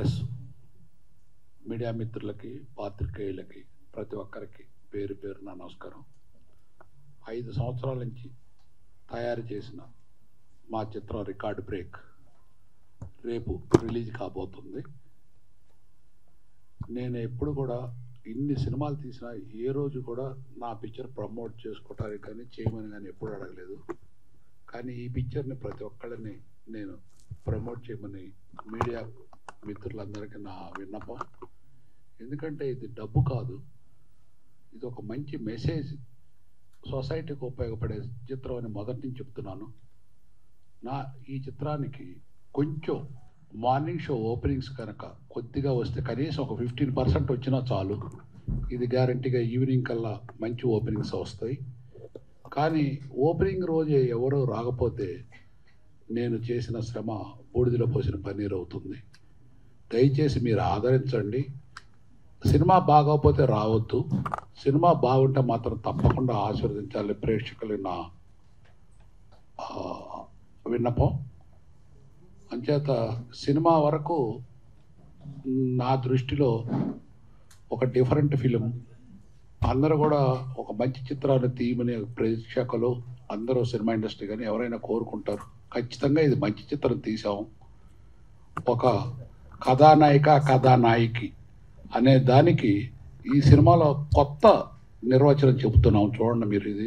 Press media మిత్రులకి పాత్రికేయులకి ప్రతి ఒక్కరికి పేరు పేరున నమస్కారం. 5 సంవత్సరాల నుంచి తయారు చేసిన మా చిత్రం రికార్డ్ బ్రేక్ రేపు రిలీజ్ కాబోతుంది. నేను ఎప్పుడు కూడా ఇన్ని సినిమాలు తీసినా ఏ రోజు కూడా నా పిక్చర్ ప్రమోట్ చేసుకోవటానికి కానీ చేయమని కానీ ఎప్పుడు అడగలేదు. కానీ ఈ పిక్చర్ని ప్రతి ఒక్కళ్ళని నేను ప్రమోట్ చేయమని మీడియా మిత్రులందరికీ నా విన్నపం. ఎందుకంటే ఇది డబ్బు కాదు, ఇది ఒక మంచి మెసేజ్, సొసైటీకి ఉపయోగపడే చిత్రం అని మొదటి నుంచి చెప్తున్నాను. ఈ చిత్రానికి కొంచెం మార్నింగ్ షో ఓపెనింగ్స్ కనుక కొద్దిగా వస్తే కనీసం ఒక 15% వచ్చినా చాలు. ఇది గ్యారంటీగా ఈవినింగ్ కల్లా మంచి ఓపెనింగ్స్ వస్తాయి. కానీ ఓపెనింగ్ రోజే ఎవరో రాకపోతే నేను చేసిన శ్రమ బూడిదలో పోసిన పన్నీర్ అవుతుంది. దయచేసి మీరు ఆదరించండి. సినిమా బాగోకపోతే రావద్దు, సినిమా బాగుంటే మాత్రం తప్పకుండా ఆశీర్వదించాలి ప్రేక్షకులు నా విన్నపం. అంచేత సినిమా వరకు నా దృష్టిలో ఒక డిఫరెంట్ ఫిలిం, అందరూ కూడా ఒక మంచి చిత్రాన్ని తీయమని ప్రేక్షకులు అందరూ సినిమా ఇండస్ట్రీ కానీ ఎవరైనా కోరుకుంటారు. ఖచ్చితంగా ఇది మంచి చిత్రం తీసాం. ఒక కథానాయిక కథానాయికి అనే దానికి ఈ సినిమాలో కొత్త నిర్వచనం చెబుతున్నాం. చూడండి మీరు, ఇది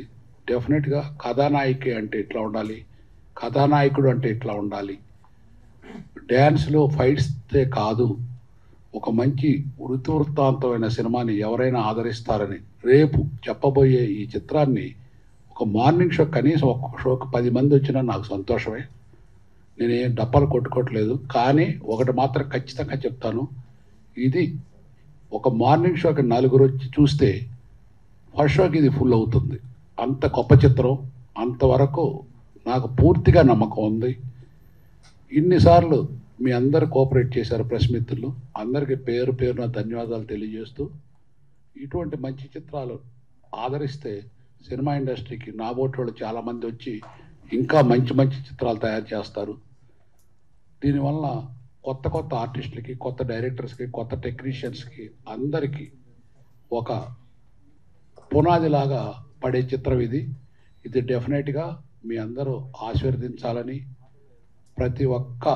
డెఫినెట్గా కథానాయికి అంటే ఇట్లా ఉండాలి, కథానాయకుడు అంటే ఇట్లా ఉండాలి, డ్యాన్స్లో ఫైట్స్తే కాదు, ఒక మంచి వృత్తాంతమైన సినిమాని ఎవరైనా ఆదరిస్తారని రేపు చెప్పబోయే ఈ చిత్రాన్ని ఒక మార్నింగ్ షో కనీసం ఒక షోకి 10 మంది వచ్చినా నాకు సంతోషమే. నేనేం డప్పాలు కొట్టుకోవట్లేదు. కానీ ఒకటి మాత్రం ఖచ్చితంగా చెప్తాను, ఇది ఒక మార్నింగ్ షోకి 4 వచ్చి చూస్తే ఫస్ట్ షోకి ఇది ఫుల్ అవుతుంది. అంత గొప్ప చిత్రం. అంతవరకు నాకు పూర్తిగా నమ్మకం ఉంది. ఇన్నిసార్లు మీ అందరు కోఆపరేట్ చేశారు ప్రెస్ మిత్రులు, అందరికీ పేరు పేరున ధన్యవాదాలు తెలియజేస్తూ, ఇటువంటి మంచి చిత్రాలు ఆదరిస్తే సినిమా ఇండస్ట్రీకి నాబోటోళ్ళు చాలామంది వచ్చి ఇంకా మంచి మంచి చిత్రాలు తయారు చేస్తారు. దీనివల్ల కొత్త కొత్త ఆర్టిస్టులకి, కొత్త డైరెక్టర్స్కి, కొత్త టెక్నీషియన్స్కి అందరికీ ఒక పునాదిలాగా పడే చిత్రం ఇది. ఇది డెఫినెట్గా మీ అందరూ ఆశీర్వదించాలని ప్రతి ఒక్క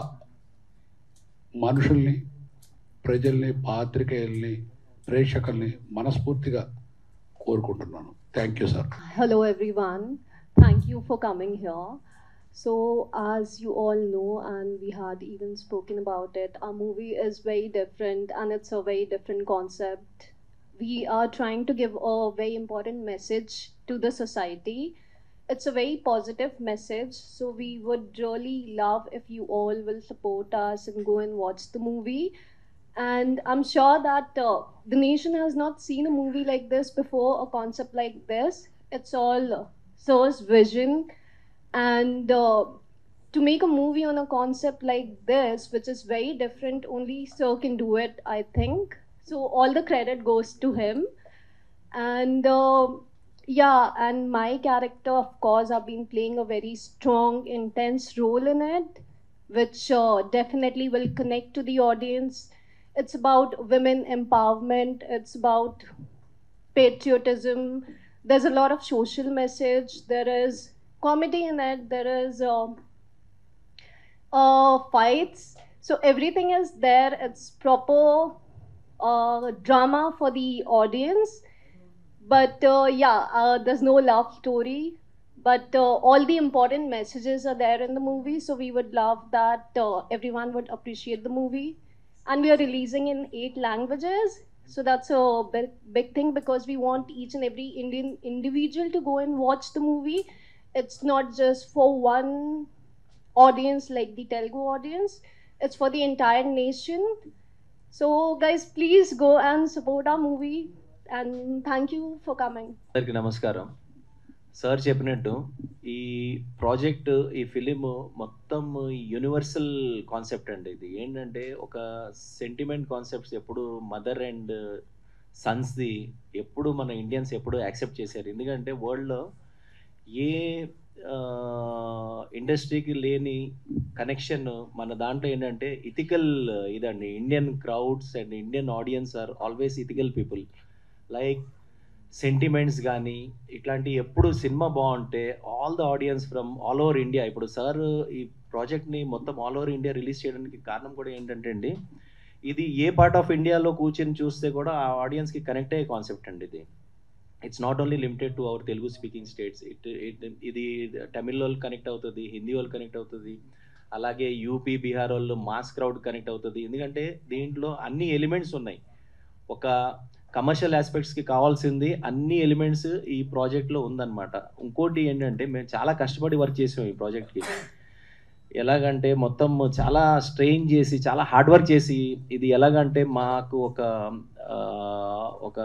మనుషుల్ని, ప్రజల్ని, పాత్రికేయుల్ని, ప్రేక్షకుల్ని మనస్ఫూర్తిగా కోరుకుంటున్నాను. Thank you sir. Hello everyone, thank you for coming here. So as you all know, and we had even spoken about it, our movie is very different and it's a very different concept. We are trying to give a very important message to the society. It's a very positive message, so we would really love if you all will support us and go and watch the movie. And I'm sure that the nation has not seen a movie like this before, a concept like this. It's all Sir's vision, and to make a movie on a concept like this, which is very different, only Sir can do it, I think. So all the credit goes to him. And yeah, and my character, of course, I've been playing a very strong, intense role in it, which definitely will connect to the audience. It's about women empowerment, it's about patriotism. There's a lot of social message, there is comedy in it, there is fights. So everything is there. It's proper drama for the audience. But there's no love story. But all the important messages are there in the movie. So we would love that everyone would appreciate the movie. And we are releasing in 8 languages. So that's a big thing, because we want each and every Indian individual to go and watch the movie. It's not just for one audience like the Telugu audience. It's for the entire nation. So guys, please go and support our movie. And thank you for coming. అందరికీ నమస్కారం. Sir చెప్పినట్టు ఈ project, ఈ film మొత్తం universal concept అండి. ఇది ఏంటంటే ఒక సెంటిమెంట్ కాన్సెప్ట్స్ ఎప్పుడు మదర్ అండ్ సన్స్ది ఎప్పుడు మన ఇండియన్స్ ఎప్పుడు యాక్సెప్ట్ చేశారు. ఎందుకంటే వరల్డ్లో ఏ ఇండస్ట్రీకి లేని కనెక్షన్ మన దాంట్లో ఏంటంటే ఇథికల్ ఇదండి. Indian crowds and Indian audiences are always ethical people. Like sentiments కానీ ఇట్లాంటి ఎప్పుడు సినిమా బాగుంటే all the audience from all over India, ఇప్పుడు సార్ ఈ ప్రాజెక్ట్ని మొత్తం ఆల్ ఓవర్ ఇండియా రిలీజ్ చేయడానికి కారణం కూడా ఏంటంటే అండి, ఇది ఏ పార్ట్ ఆఫ్ ఇండియాలో కూర్చొని చూస్తే కూడా ఆ ఆడియన్స్కి కనెక్ట్ అయ్యే కాన్సెప్ట్ అండి ఇది. It's not only limited to our Telugu speaking states. ఇది తమిళ్ వాళ్ళు కనెక్ట్ అవుతుంది, హిందీ వాళ్ళు కనెక్ట్ అవుతుంది, అలాగే యూపీ బీహార్ వాళ్ళు మాస్ క్రౌడ్ కనెక్ట్ అవుతుంది. ఎందుకంటే దీంట్లో అన్ని ఎలిమెంట్స్ ఉన్నాయి. ఒక కమర్షియల్ ఆస్పెక్ట్స్కి కావాల్సింది అన్ని ఎలిమెంట్స్ ఈ ప్రాజెక్ట్లో ఉందన్నమాట. ఇంకోటి ఏంటంటే మేము చాలా కష్టపడి వర్క్ చేసాం ఈ ప్రాజెక్ట్కి. ఎలాగంటే మొత్తం చాలా స్ట్రెయిన్ చేసి చాలా హార్డ్ వర్క్ చేసి, ఇది ఎలాగంటే మాకు ఒక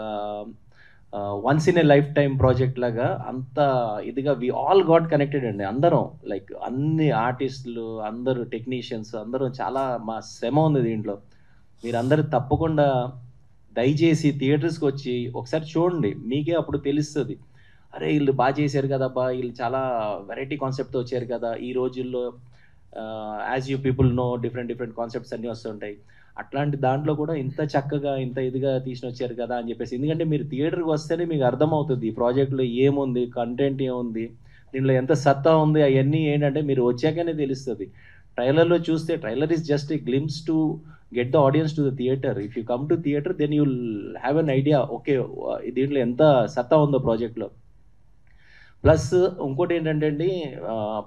once in a life time project లాగా అంత ఇదిగా వి ఆల్ గాట్ కనెక్టెడ్ అండి. అందరం లైక్ అన్ని ఆర్టిస్టులు, అందరూ టెక్నీషియన్స్, అందరం చాలా మా శ్రమ ఉంది దీంట్లో. మీరందరూ తప్పకుండా దయచేసి థియేటర్స్కి వచ్చి ఒకసారి చూడండి, మీకే అప్పుడు తెలుస్తుంది. అరే వీళ్ళు బాగా చేశారు కదబ్బా, వీళ్ళు చాలా వెరైటీ కాన్సెప్ట్తో వచ్చారు కదా. ఈ రోజుల్లో as you people know different concepts అన్నీ వస్తుంటాయి. అట్లాంటి దాంట్లో కూడా ఇంత చక్కగా ఇంత ఇదిగా తీసుకుని వచ్చారు కదా అని చెప్పేసి. ఎందుకంటే మీరు థియేటర్కి వస్తేనే మీకు అర్థమవుతుంది ఈ ప్రాజెక్ట్లో ఏముంది, కంటెంట్ ఏముంది, దీనిలో ఎంత సత్తా ఉంది. అవన్నీ ఏంటంటే మీరు వచ్చాకనే తెలుస్తుంది. ట్రైలర్లో చూస్తే trailer is just a glimpse to get the audience to the theater. If you come to theater, then you'll have an idea, okay, దీంట్లో ఎంత సత్తా ఉందో ప్రాజెక్ట్లో. ప్లస్ ఇంకోటి ఏంటంటే అండి,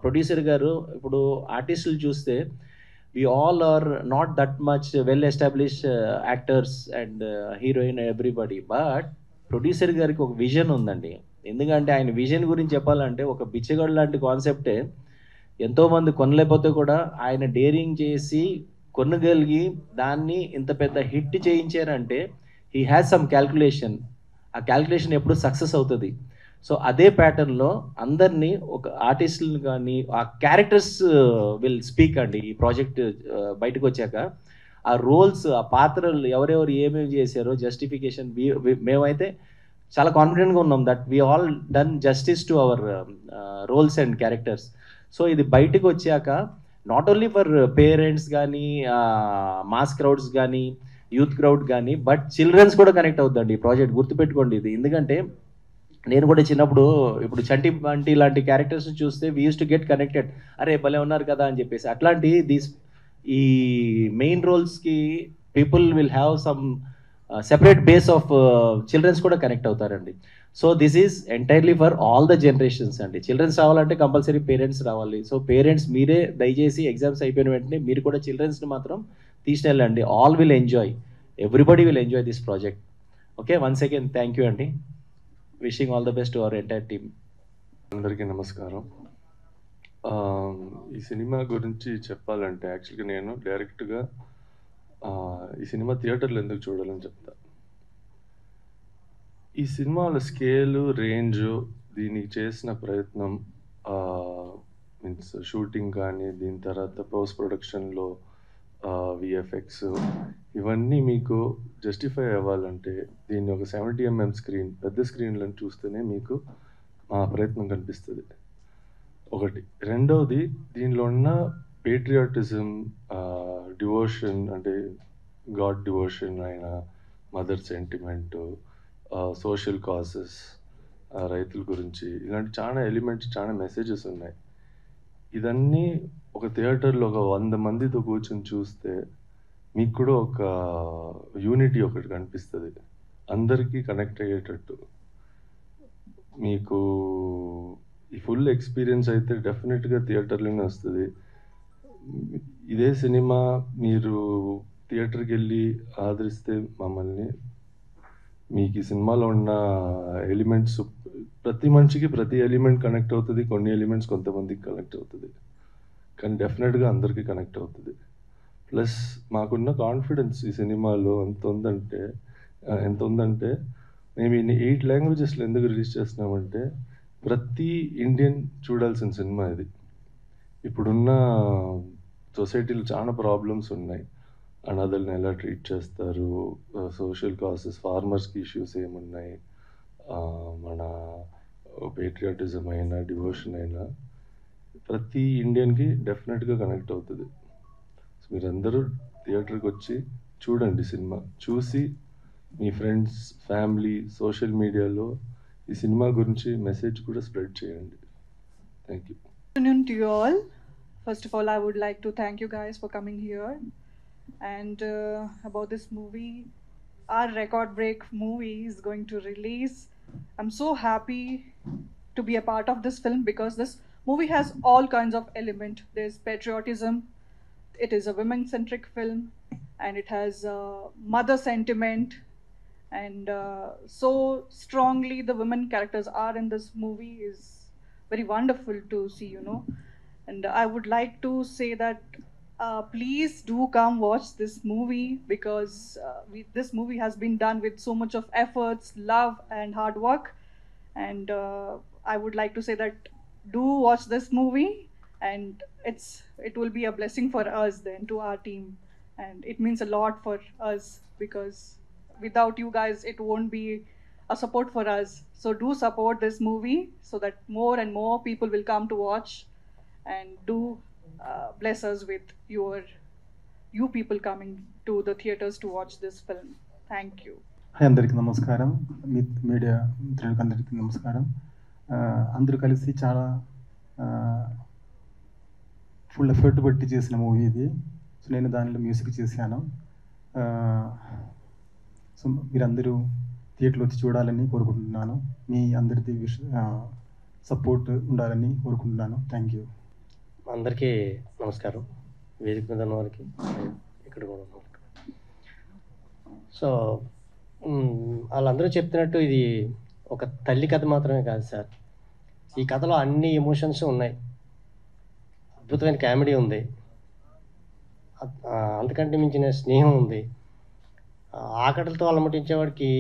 ప్రొడ్యూసర్ గారు ఇప్పుడు ఆర్టిస్టులు చూస్తే we all are not that much well establish actors and heroine everybody. But producer గారికి ఒక విజన్ ఉందండి. ఎందుకంటే ఆయన విజన్ గురించి చెప్పాలంటే ఒక బిచ్చగాడు లాంటి కాన్సెప్టే ఎంతోమంది కొనలేకపోతే కూడా ఆయన డేరింగ్ చేసి కొనగలిగి దాన్ని ఇంత పెద్ద హిట్ చేయించారంటే హీ హ్యాస్ సమ్ క్యాల్కులేషన్. ఆ క్యాల్కులేషన్ ఎప్పుడు సక్సెస్ అవుతుంది. సో అదే ప్యాటర్న్లో అందరినీ ఒక ఆర్టిస్టులను కానీ ఆ క్యారెక్టర్స్ విల్ స్పీక్ అండి. ఈ ప్రాజెక్ట్ బయటకు వచ్చాక ఆ రోల్స్, ఆ పాత్రలు ఎవరెవరు ఏమేమి చేశారో జస్టిఫికేషన్ మేమైతే చాలా కాన్ఫిడెంట్గా ఉన్నాం that we all done justice to our roles and characters. So ఇది బయటకు వచ్చాక నాట్ ఓన్లీ ఫర్ పేరెంట్స్ కానీ మాస్ క్రౌడ్స్ కానీ యూత్ క్రౌడ్ కానీ బట్ చిల్డ్రన్స్ కూడా కనెక్ట్ అవుతుందండి ఈ ప్రాజెక్ట్. గుర్తుపెట్టుకోండి ఇది. ఎందుకంటే నేను కూడా చిన్నప్పుడు ఇప్పుడు చంటి బంటి లాంటి క్యారెక్టర్స్ చూస్తే we use to get connected, అరే భలే ఉన్నారు కదా అని చెప్పేసి. అట్లాంటి ఈ మెయిన్ రోల్స్కి people will have some separate base of childrens కూడా కనెక్ట్ అవుతారండి. So this is entirely for all the generations అండి. చిల్డ్రన్స్ రావాలంటే కంపల్సరీ పేరెంట్స్ రావాలి. సో పేరెంట్స్ మీరే దయచేసి ఎగ్జామ్స్ అయిపోయిన వెంటనే మీరు కూడా చిల్డ్రన్స్ని మాత్రం తీసుకెళ్ళండి. All will enjoy, everybody will enjoy this project. Okay, once again thank you అండి. Wishing all the best to our entire team. అందరికీ నమస్కారం. ఈ సినిమా గురించి చెప్పాలంటే యాక్చువల్గా నేను డైరెక్ట్గా ఈ సినిమా థియేటర్లో ఎందుకు చూడాలని చెప్తా. ఈ సినిమాల స్కేలు, రేంజు, దీనికి చేసిన ప్రయత్నం, మీన్స్ షూటింగ్ కానీ దీని తర్వాత పోస్ట్ ప్రొడక్షన్లో విఎఫ్ఎక్స్, ఇవన్నీ మీకు జస్టిఫై అవ్వాలంటే దీన్ని ఒక 70mm స్క్రీన్, పెద్ద స్క్రీన్లను చూస్తేనే మీకు మా ప్రయత్నం కనిపిస్తుంది. ఒకటి. రెండవది, దీనిలో ఉన్న పేట్రియాటిజం, డివోషన్, అంటే గాడ్ డివోషన్ అయిన మదర్ సెంటిమెంటు, సోషల్ కాజెస్, రైతుల గురించి, ఇలాంటి చాలా ఎలిమెంట్స్, చాలా మెసేజెస్ ఉన్నాయి. ఇదన్నీ ఒక థియేటర్లో ఒక 100 మందితో కూర్చొని చూస్తే మీకు కూడా ఒక యూనిటీ ఒకటి కనిపిస్తుంది, అందరికీ కనెక్ట్ అయ్యేటట్టు. మీకు ఈ ఫుల్ ఎక్స్పీరియన్స్ అయితే డెఫినెట్గా థియేటర్లోనే వస్తుంది. ఇదే సినిమా మీరు థియేటర్కి వెళ్ళి ఆదరిస్తే మమ్మల్ని, మీకు ఈ సినిమాలో ఉన్న ఎలిమెంట్స్, ప్రతి మనిషికి ప్రతి ఎలిమెంట్ కనెక్ట్ అవుతుంది. కొన్ని ఎలిమెంట్స్ కొంతమందికి కనెక్ట్ అవుతుంది, కానీ డెఫినెట్గా అందరికీ కనెక్ట్ అవుతుంది. ప్లస్ మాకున్న కాన్ఫిడెన్స్ ఈ సినిమాలో ఎంత ఉందంటే మేము ఈ 8 లాంగ్వేజెస్లో ఎందుకు రిలీజ్ చేస్తున్నామంటే ప్రతి ఇండియన్ చూడాల్సిన సినిమా ఇది. ఇప్పుడున్న సొసైటీలో చాలా ప్రాబ్లమ్స్ ఉన్నాయి. అనాథల్ని ఎలా ట్రీట్ చేస్తారు, సోషల్ కాసెస్, ఫార్మర్స్కి ఇష్యూస్ ఏమున్నాయి, మన పేట్రియాటిజం అయినా డివోషన్ అయినా, ప్రతి ఇండియన్కి డెఫినెట్గా కనెక్ట్ అవుతుంది. సో మీరందరూ థియేటర్కి వచ్చి చూడండి సినిమా, చూసి మీ ఫ్రెండ్స్, ఫ్యామిలీ, సోషల్ మీడియాలో ఈ సినిమా గురించి మెసేజ్ కూడా స్ప్రెడ్ చేయండి. Thank you. Good afternoon to you all. First of all, I would like to thank you guys for coming here. And about this movie, our record break movie is going to release. I'm so happy to be a part of this film because this movie has all kinds of element. There's patriotism, it is a women-centric film, and it has mother sentiment, and so strongly the women characters are in this movie is very wonderful to see, you know. And I would like to say that please do come watch this movie because this movie has been done with so much of efforts, love and hard work. And I would like to say that do watch this movie, and it will be a blessing for us then, to our team, and it means a lot for us because without you guys it won't be a support for us. So do support this movie so that more and more people will come to watch, and do bless us with you people coming to the theaters to watch this film. Thank you. Hi, అందరికీ నమస్కారం. Media మిత్రులకు అందరికీ నమస్కారం. అందరూ కలిసి చాలా full effort పెట్టి చేసిన మూవీ ఇది. సో నేను దానిలో మ్యూజిక్ చేశాను. సో మీరందరూ థియేటర్లో వచ్చి చూడాలని కోరుకుంటున్నాను. మీ అందరిది సపోర్ట్ ఉండాలని కోరుకుంటున్నాను. Thank you. అందరికీ నమస్కారం. వేదిక మీద ఉన్న వారికి, ఇక్కడ కూడా ఉన్న వారికి. సో వాళ్ళందరూ చెప్తున్నట్టు ఇది ఒక తల్లి కథ మాత్రమే కాదు సార్. ఈ కథలో అన్ని ఎమోషన్స్ ఉన్నాయి. అద్భుతమైన కామెడీ ఉంది, అంతకంటే మించిన స్నేహం ఉంది, ఆకటలతో అలమటించేవాడికి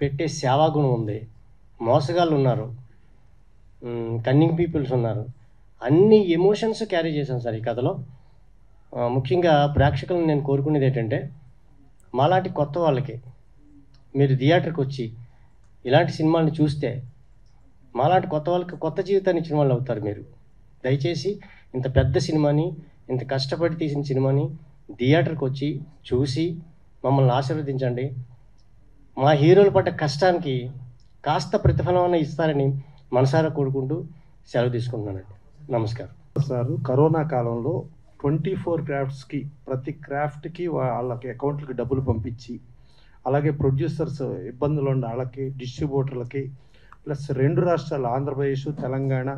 పెట్టే సేవాగుణం ఉంది, మోసగాళ్ళు ఉన్నారు, కన్నింగ్ పీపుల్స్ ఉన్నారు. అన్ని ఎమోషన్స్ క్యారీ చేశాను సార్ ఈ కథలో. ముఖ్యంగా ప్రేక్షకులను నేను కోరుకునేది ఏంటంటే, మాలాంటి కొత్త వాళ్ళకి మీరు థియేటర్కి వచ్చి ఇలాంటి సినిమాని చూస్తే మాలాంటి కొత్త వాళ్ళకి కొత్త జీవితాన్ని ఇచ్చిన వాళ్ళు అవుతారు. మీరు దయచేసి ఇంత పెద్ద సినిమాని, ఇంత కష్టపడి తీసిన సినిమాని థియేటర్కి వచ్చి చూసి మమ్మల్ని ఆశీర్వదించండి. మా హీరోలు పడ్డ కష్టానికి కాస్త ప్రతిఫలం ఇస్తారని మనసారా కోరుకుంటూ సెలవు తీసుకుంటున్నానండి. నమస్కారం సార్. కరోనా కాలంలో 24 క్రాఫ్ట్స్కి, ప్రతి క్రాఫ్ట్కి వాళ్ళకి అకౌంట్లకి డబ్బులు పంపించి, అలాగే ప్రొడ్యూసర్స్ ఇబ్బందులు ఉన్న వాళ్ళకి, డిస్ట్రిబ్యూటర్లకి, ప్లస్ 2 రాష్ట్రాలు ఆంధ్రప్రదేశ్, తెలంగాణ,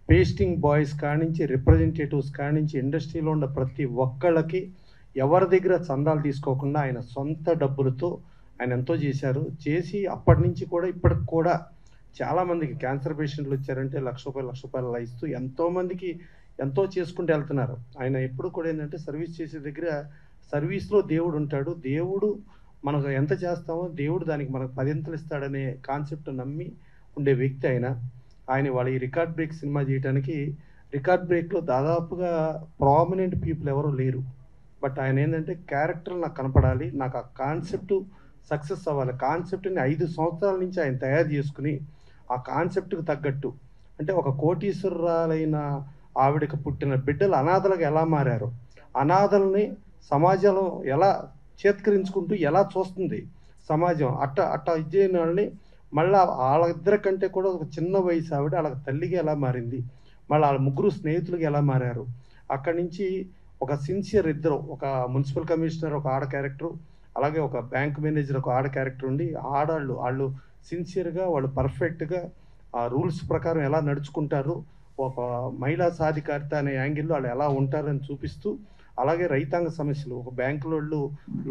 పేస్టింగ్ బాయ్స్ కానించి, రిప్రజెంటేటివ్స్ కానించి, ఇండస్ట్రీలో ఉన్న ప్రతి ఒక్కళ్ళకి ఎవరి దగ్గర చందాలు తీసుకోకుండా ఆయన సొంత డబ్బులతో ఆయన ఎంతో చేశారు. చేసి అప్పటి నుంచి కూడా ఇప్పటికి కూడా చాలామందికి క్యాన్సర్ పేషెంట్లు వచ్చారంటే ₹1,00,000 అలా ఇస్తూ ఎంతోమందికి ఎంతో చేసుకుంటూ వెళ్తున్నారు. ఆయన ఎప్పుడు కూడా ఏంటంటే సర్వీస్ చేసే దగ్గర సర్వీస్లో దేవుడు ఉంటాడు. దేవుడు మనకు ఎంత చేస్తామో దేవుడు దానికి మనకు 10 ఇస్తాడనే కాన్సెప్ట్ నమ్మి ఉండే వ్యక్తి ఆయన వాళ్ళ ఈ రికార్డ్ బ్రేక్ సినిమా చేయడానికి, రికార్డ్ బ్రేక్లో దాదాపుగా ప్రామినెంట్ పీపుల్ ఎవరు లేరు. బట్ ఆయన ఏంటంటే క్యారెక్టర్ నాకు కనపడాలి, నాకు ఆ కాన్సెప్ట్ సక్సెస్ అవ్వాలి. కాన్సెప్ట్ని 5 సంవత్సరాల నుంచి ఆయన తయారు చేసుకుని ఆ కాన్సెప్ట్కి తగ్గట్టు, అంటే ఒక కోటీశ్వరురాలైన ఆవిడకి పుట్టిన బిడ్డలు అనాథలుగా ఎలా మారారు, అనాథల్ని సమాజం ఎలా చేత్కరించుకుంటూ ఎలా చూస్తుంది సమాజం, అట్ట ఇచ్చిన వాళ్ళని మళ్ళీ వాళ్ళిద్దరి కంటే కూడా ఒక చిన్న వయసు ఆవిడ వాళ్ళకి తల్లిగా ఎలా మారింది, మళ్ళీ వాళ్ళ ముగ్గురు స్నేహితులుగా ఎలా మారారు. అక్కడి నుంచి ఒక సిన్సియర్ ఇద్దరు, ఒక మున్సిపల్ కమిషనర్ ఒక ఆడ క్యారెక్టరు, అలాగే ఒక బ్యాంక్ మేనేజర్ ఒక ఆడ క్యారెక్టర్ ఉండి, వాళ్ళు సిన్సియర్గా, వాళ్ళు పర్ఫెక్ట్గా ఆ రూల్స్ ప్రకారం ఎలా నడుచుకుంటారు, ఒక మహిళా సాధికారిత అనే యాంగిల్లో వాళ్ళు ఎలా ఉంటారని చూపిస్తూ, అలాగే రైతాంగ సమస్యలు, ఒక బ్యాంకులో వాళ్ళు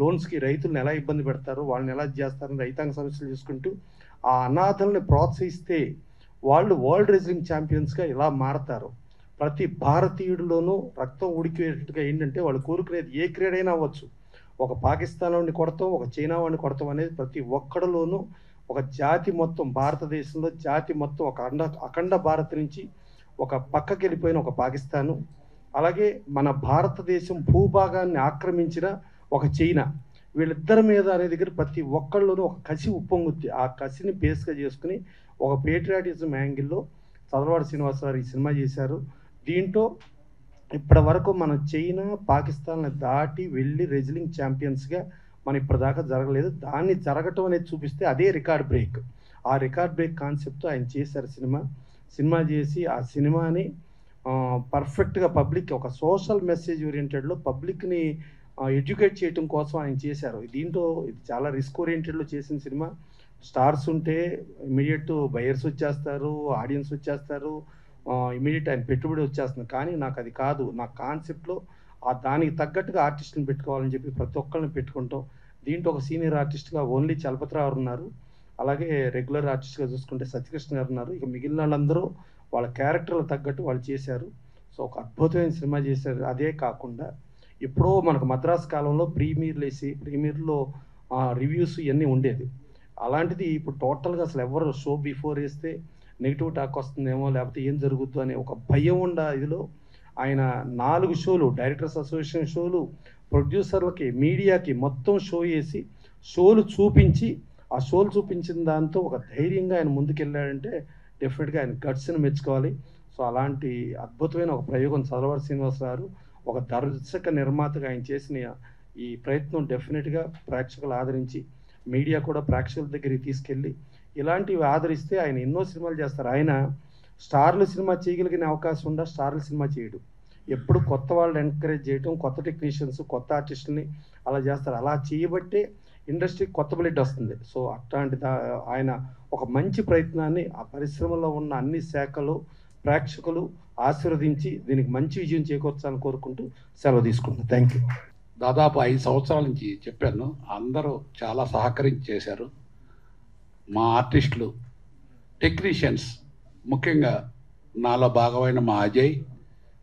లోన్స్కి రైతులను ఎలా ఇబ్బంది పెడతారు, వాళ్ళని ఎలా చేస్తారని రైతాంగ సమస్యలు చూసుకుంటూ, ఆ అనాథల్ని ప్రోత్సహిస్తే వాళ్ళు వరల్డ్ రెజ్లింగ్ ఛాంపియన్స్గా ఇలా మారతారు. ప్రతి భారతీయుడిలోనూ రక్తం ఉడికేటట్టుగా ఏంటంటే వాళ్ళు కోరుకునేది ఏ క్రీడ అయినా అవ్వచ్చు. ఒక పాకిస్తాన్ వాడిని కొడతాం, ఒక చైనా వాడిని కొడతాం అనేది ప్రతి ఒక్కడిలోనూ ఒక జాతి మొత్తం, భారతదేశంలో జాతి మొత్తం ఒక అఖండ భారత్ నుంచి ఒక పక్కకి వెళ్ళిపోయిన ఒక పాకిస్తాను, అలాగే మన భారతదేశం భూభాగాన్ని ఆక్రమించిన ఒక చైనా, వీళ్ళిద్దరి మీద అనే దగ్గర ప్రతి ఒక్కళ్ళలోనూ ఒక కసి ఉప్పొంగుద్ది. ఆ కసిని బేస్గా చేసుకుని ఒక పేట్రియాటిజం యాంగిల్లో చదలవాడ శ్రీనివాసరావు ఈ సినిమా చేశారు. దీంట్లో ఇప్పటి వరకు మనం చైనా పాకిస్తాన్ని దాటి వెళ్ళి రెజ్లింగ్ ఛాంపియన్స్గా మనం ఇప్పటిదాకా జరగలేదు. దాన్ని జరగటం అనేది చూపిస్తే అదే రికార్డ్ బ్రేక్. ఆ రికార్డ్ బ్రేక్ కాన్సెప్ట్తో ఆయన చేశారు సినిమా చేసి ఆ సినిమాని పర్ఫెక్ట్గా పబ్లిక్ ఒక సోషల్ మెసేజ్ ఓరియంటెడ్లో పబ్లిక్ని ఎడ్యుకేట్ చేయడం కోసం ఆయన చేశారు. దీంట్లో ఇది చాలా రిస్క్ ఓరియంటెడ్లో చేసిన సినిమా. స్టార్స్ ఉంటే ఇమీడియట్ బయర్స్ వచ్చేస్తారు, ఆడియన్స్ వచ్చేస్తారు, ఇమీడియట్ ఆయన పెట్టుబడి వచ్చేస్తుంది. కానీ నాకు అది కాదు. నా కాన్సెప్ట్లో దానికి తగ్గట్టుగా ఆర్టిస్టులను పెట్టుకోవాలని చెప్పి ప్రతి ఒక్కరిని పెట్టుకుంటాం. దీంట్లో ఒక సీనియర్ ఆర్టిస్ట్గా ఓన్లీ చలపతిరావు ఉన్నారు, అలాగే రెగ్యులర్ ఆర్టిస్ట్గా చూసుకుంటే సత్యకృష్ణ గారు ఉన్నారు. ఇక మిగిలిన వాళ్ళందరూ వాళ్ళ క్యారెక్టర్లు తగ్గట్టు వాళ్ళు చేశారు. సో ఒక అద్భుతమైన సినిమా చేశారు. అదే కాకుండా ఎప్పుడో మనకు మద్రాసు కాలంలో ప్రీమియర్లో రివ్యూస్ ఇవన్నీ ఉండేది. అలాంటిది ఇప్పుడు టోటల్గా అసలు ఎవరు షో బిఫోర్ వేస్తే నెగిటివ్ టాక్ వస్తుందేమో, లేకపోతే ఏం జరుగుద్దు అనే ఒక భయం ఇదిలో ఆయన 4 షోలు, డైరెక్టర్స్ అసోసియేషన్ షోలు, ప్రొడ్యూసర్లకి, మీడియాకి మొత్తం షో వేసి షోలు చూపించి ఆ షోలు చూపించిన దాంతో ఒక ధైర్యంగా ఆయన ముందుకెళ్ళాడంటే డెఫినెట్గా ఆయన గట్స్ని మెచ్చుకోవాలి. సో అలాంటి అద్భుతమైన ఒక ప్రయోగం చదలవాడి శ్రీనివాసరావు ఒక దర్శక నిర్మాతగా ఆయన చేసిన ఈ ప్రయత్నం డెఫినెట్గా ప్రేక్షకులు ఆదరించి మీడియా కూడా ప్రేక్షకుల దగ్గరికి తీసుకెళ్ళి ఇలాంటివి ఆదరిస్తే ఆయన ఎన్నో సినిమాలు చేస్తారు. ఆయన స్టార్లు సినిమా చేయగలిగిన అవకాశం ఉందా? స్టార్లు సినిమా చేయడు. ఎప్పుడు కొత్త వాళ్ళని ఎంకరేజ్ చేయడం, కొత్త టెక్నీషియన్స్, కొత్త ఆర్టిస్టులని అలా చేస్తారు. అలా చేయబట్టే ఇండస్ట్రీకి కొత్త బ్లడ్ వస్తుంది. సో అట్లాంటి ఆయన ఒక మంచి ప్రయత్నాన్ని ఆ పరిశ్రమలో ఉన్న అన్ని శాఖలు, ప్రేక్షకులు ఆశీర్వదించి దీనికి మంచి విజయం చేకూర్చాలని కోరుకుంటూ సెలవు తీసుకుంటున్నాను. Thank you. దాదాపు 5 సంవత్సరాల నుంచి చెప్పాను, అందరూ చాలా సహకరించి చేశారు. మా ఆర్టిస్టులు, టెక్నీషియన్స్, ముఖ్యంగా నాలో భాగమైన మా అజయ్,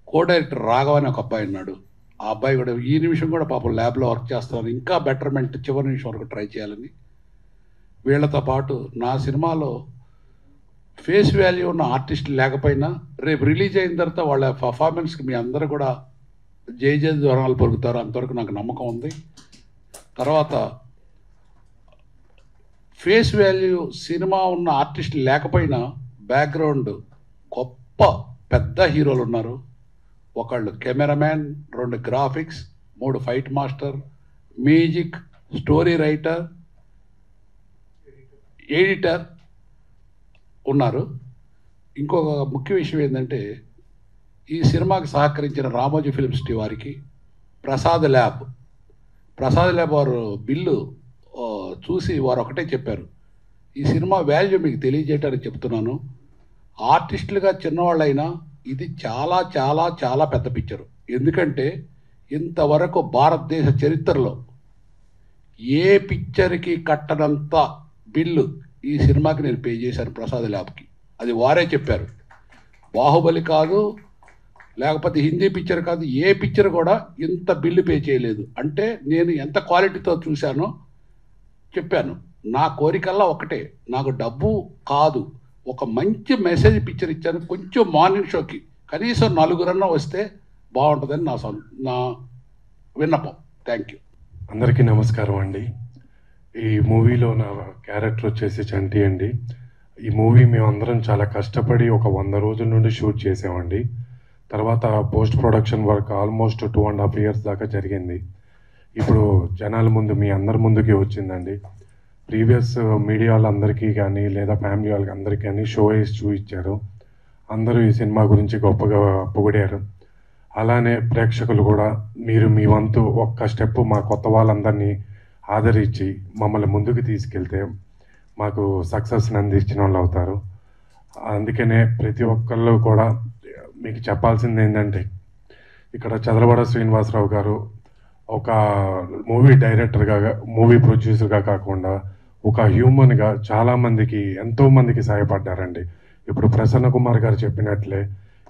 కో డైరెక్టర్ రాఘవ్ అని ఒక అబ్బాయి ఉన్నాడు. ఆ అబ్బాయి కూడా ఈ నిమిషం కూడా పాపం ల్యాబ్లో వర్క్ చేస్తున్నారు. ఇంకా బెటర్మెంట్ చివరి నిమిషం వరకు ట్రై చేయాలని. వీళ్ళతో పాటు నా సినిమాలో ఫేస్ వాల్యూ ఉన్న ఆర్టిస్టులు లేకపోయినా రేపు రిలీజ్ అయిన తర్వాత వాళ్ళ పర్ఫార్మెన్స్కి మీ అందరూ కూడా జై ధ్వనాలు పలుకుతారు, అంతవరకు నాకు నమ్మకం ఉంది. తర్వాత ఫేస్ వాల్యూ సినిమా ఉన్న ఆర్టిస్టులు లేకపోయినా బ్యాక్గ్రౌండ్ గొప్ప పెద్ద హీరోలు ఉన్నారు. ఒకళ్ళు cameraman, 2 graphics, 3 fight master, music, story writer, editor ఉన్నారు. ఇంకొక ముఖ్య విషయం ఏంటంటే ఈ సినిమాకి సహకరించిన రామోజీ ఫిల్మ్స్ వారికి, ప్రసాద్ ల్యాబ్ వారు బిల్లు చూసి వారు ఒకటే చెప్పారు, ఈ సినిమా వాల్యూ మీకు తెలియజేయటానికి చెప్తున్నాను. ఆర్టిస్టులుగా చిన్నవాళ్ళైనా ఇది చాలా చాలా చాలా పెద్ద పిక్చరు. ఎందుకంటే ఇంతవరకు భారతదేశ చరిత్రలో ఏ పిక్చర్కి కట్టనంత బిల్లు ఈ సినిమాకి నేను పే చేశాను ప్రసాద్ ల్యాబ్కి. అది వారే చెప్పారు. బాహుబలి కాదు, లేకపోతే హిందీ పిక్చర్ కాదు, ఏ పిక్చర్ కూడా ఇంత బిల్లు పే చేయలేదు. అంటే నేను ఎంత క్వాలిటీతో చూశానో చెప్పాను. నా కోరికల్లా ఒకటే, నాకు డబ్బు కాదు, ఒక మంచి మెసేజ్ పిక్చర్ ఇచ్చాను. కొంచెం మార్నింగ్ షోకి కనీసం 4 వస్తే బాగుంటుందని నా విన్నపం. Thank you. అందరికీ నమస్కారం అండి. ఈ మూవీలో నా క్యారెక్టర్ వచ్చేసి చంటి అండి. ఈ మూవీ మేమందరం చాలా కష్టపడి ఒక 100 రోజుల నుండి షూట్ చేసామండి. తర్వాత post production work almost 2.5 years దాకా జరిగింది. ఇప్పుడు జనాల ముందు, మీ అందరి ముందుకి వచ్చిందండి. ప్రీవియస్ మీడియా వాళ్ళందరికీ కానీ లేదా ఫ్యామిలీ వాళ్ళకి అందరికీ కానీ షో వేసి చూపించారు. అందరూ ఈ సినిమా గురించి గొప్పగా పొగిడారు. అలానే ప్రేక్షకులు కూడా మీరు మీ వంతు ఒక్క స్టెప్ మా కొత్త వాళ్ళందరినీ ఆదరించి మమ్మల్ని ముందుకు తీసుకెళ్తే మాకు సక్సెస్ని అందించిన వాళ్ళు అవుతారు. అందుకనే ప్రతి ఒక్కళ్ళు కూడా మీకు చెప్పాల్సింది ఏంటంటే, ఇక్కడ చదలవాడ శ్రీనివాసరావు గారు ఒక మూవీ డైరెక్టర్గా, మూవీ ప్రొడ్యూసర్గా కాకుండా ఒక హ్యూమన్గా చాలామందికి, ఎంతోమందికి సహాయపడ్డారండి. ఇప్పుడు ప్రసన్న కుమార్ గారు చెప్పినట్లే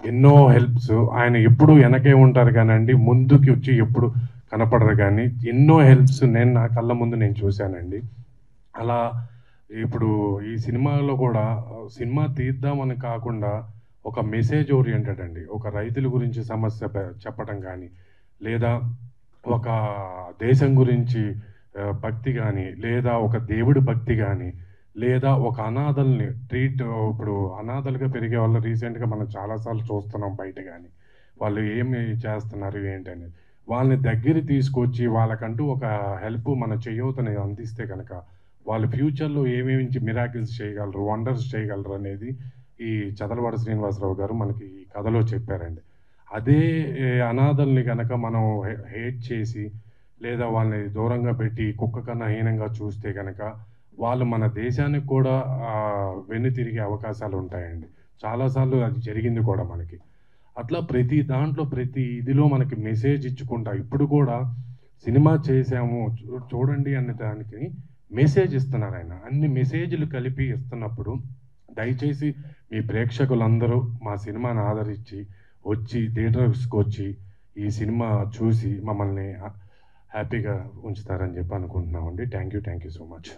ఎన్నో హెల్ప్స్. ఆయన ఎప్పుడు వెనకే ఉంటారు కానండి, ముందుకి వచ్చి ఎప్పుడు కనపడరు. కానీ ఎన్నో హెల్ప్స్ నేను నా కళ్ళ ముందు నేను చూశానండి. అలా ఇప్పుడు ఈ సినిమాలో కూడా సినిమా తీద్దామని కాకుండా ఒక మెసేజ్ ఓరియంటెడ్ అండి. ఒక రైతుల గురించి సమస్య చెప్పడం కానీ, లేదా ఒక దేశం గురించి భక్తి కానీ, లేదా ఒక దేవుడి భక్తి కానీ, లేదా ఒక అనాథల్ని ఇప్పుడు అనాథలుగా పెరిగే వాళ్ళు రీసెంట్గా మనం చాలాసార్లు చూస్తున్నాం బయట. కానీ వాళ్ళు ఏమి చేస్తున్నారు ఏంటనేది వాళ్ళని దగ్గర తీసుకొచ్చి వాళ్ళకంటూ ఒక హెల్ప్ మన చేయూతని అందిస్తే కనుక వాళ్ళు ఫ్యూచర్లో ఏమేమి మిరాకిల్స్ చేయగలరు, వండర్స్ చేయగలరు అనేది ఈ చదలవాడ శ్రీనివాసరావు గారు మనకి ఈ కథలో చెప్పారండి. అదే అనాథల్ని కనుక మనం హేట్ చేసి లేదా వాళ్ళని దూరంగా పెట్టి కుక్క కన్నా హీనంగా చూస్తే కనుక వాళ్ళు మన దేశానికి కూడా వెన్నుతిరిగే అవకాశాలు ఉంటాయండి. చాలాసార్లు అది జరిగింది కూడా మనకి. అట్లా ప్రతి దాంట్లో ప్రతి ఇదిలో మనకి మెసేజ్ ఇచ్చుకుంటా ఇప్పుడు కూడా సినిమా చేసాము చూడండి అనే దానికి మెసేజ్ ఇస్తున్నారు ఆయన. అన్ని మెసేజ్లు కలిపి ఇస్తున్నప్పుడు దయచేసి మీ ప్రేక్షకులందరూ మా సినిమాని ఆదరించి వచ్చి థియేటర్స్కి వచ్చి ఈ సినిమా చూసి మమ్మల్ని హ్యాపీగా ఉంచుతారని చెప్పి అనుకుంటున్నామండి. Thank you so much.